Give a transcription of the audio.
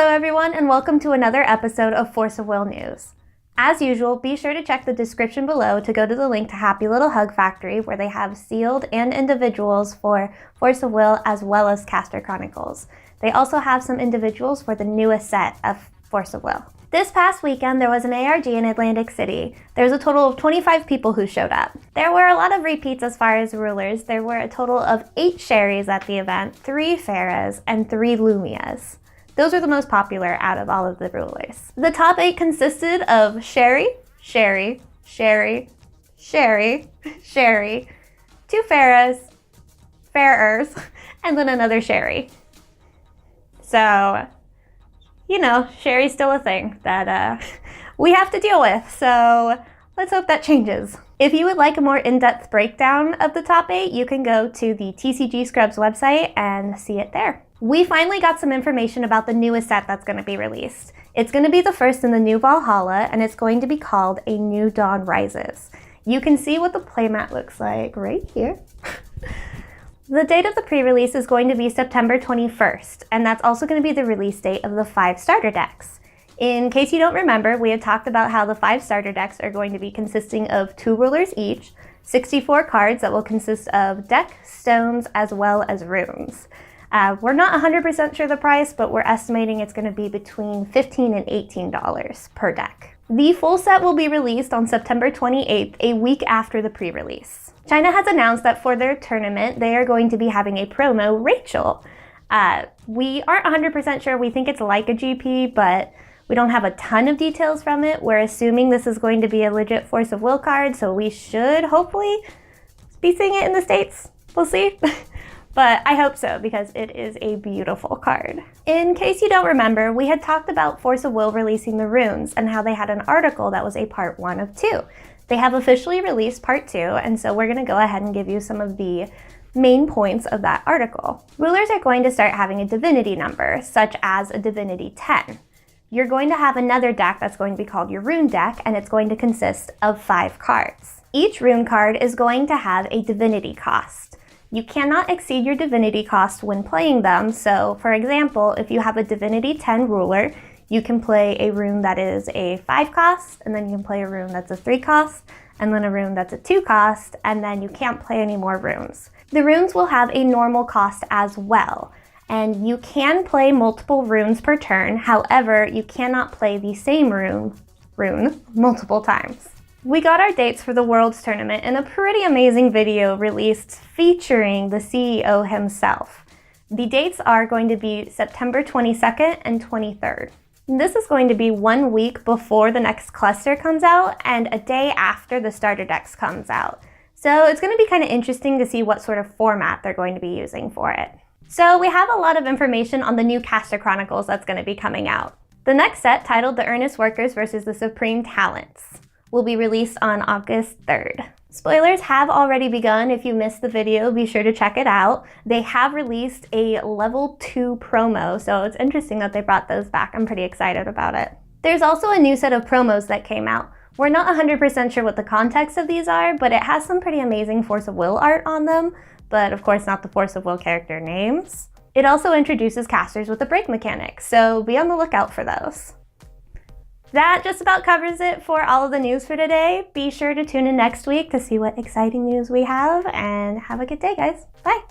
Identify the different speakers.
Speaker 1: Hello everyone, and welcome to another episode of Force of Will News. As usual, be sure to check the description below to go to the link to Happy Little Hug Factory, where they have sealed and individuals for Force of Will as well as Caster Chronicles. They also have some individuals for the newest set of Force of Will. This past weekend, there was an ARG in Atlantic City. There was a total of 25 people who showed up. There were a lot of repeats as far as rulers. There were a total of 8 Sherrys at the event, 3 Farahs, and 3 Lumias. Those were the most popular out of all of the rulers. The top 8 consisted of Sherry, Sherry, Sherry, Sherry, Sherry, 2 Farahs, Farers, and then another Sherry. So, you know, Sherry's still a thing that we have to deal with, so let's hope that changes. If you would like a more in-depth breakdown of the top 8, you can go to the TCG Scrubs website and see it there. We finally got some information about the newest set that's going to be released. It's going to be the first in the new Valhalla, and it's going to be called A New Dawn Rises. You can see what the playmat looks like right here. The date of the pre-release is going to be September 21st, and that's also going to be the release date of the 5 starter decks. In case you don't remember, we had talked about how the 5 starter decks are going to be consisting of 2 rulers each, 64 cards that will consist of deck, stones, as well as runes. We're not 100% sure the price, but we're estimating it's going to be between $15 and $18 per deck. The full set will be released on September 28th, a week after the pre-release. China has announced that for their tournament, they are going to be having a promo, Rachel. We aren't 100% sure. We think it's like a GP, but we don't have a ton of details from it. We're assuming this is going to be a legit Force of Will card, so we should hopefully be seeing it in the States. We'll see. But I hope so, because it is a beautiful card. In case you don't remember, we had talked about Force of Will releasing the runes and how they had an article that was a part 1 of 2. They have officially released part 2, and so we're going to go ahead and give you some of the main points of that article. Rulers are going to start having a divinity number, such as a divinity 10. You're going to have another deck that's going to be called your rune deck, and it's going to consist of 5 cards. Each rune card is going to have a divinity cost. You cannot exceed your divinity cost when playing them, so for example, if you have a divinity 10 ruler, you can play a rune that is a 5 cost, and then you can play a rune that's a 3 cost, and then a rune that's a 2 cost, and then you can't play any more runes. The runes will have a normal cost as well, and you can play multiple runes per turn. However, you cannot play the same rune multiple times. We got our dates for the Worlds Tournament in a pretty amazing video released featuring the CEO himself. The dates are going to be September 22nd and 23rd. This is going to be 1 week before the next cluster comes out and a day after the starter decks comes out. So it's going to be kind of interesting to see what sort of format they're going to be using for it. So we have a lot of information on the new Caster Chronicles that's going to be coming out. The next set, titled The Earnest Workers versus the Supreme Talents, will be released on August 3rd. Spoilers have already begun. If you missed the video, be sure to check it out. They have released a level 2 promo, so it's interesting that they brought those back. I'm pretty excited about it. There's also a new set of promos that came out. We're not 100% sure what the context of these are, but it has some pretty amazing Force of Will art on them, but of course not the Force of Will character names. It also introduces casters with a break mechanic, so be on the lookout for those. That just about covers it for all of the news for today. Be sure to tune in next week to see what exciting news we have, and have a good day, guys. Bye!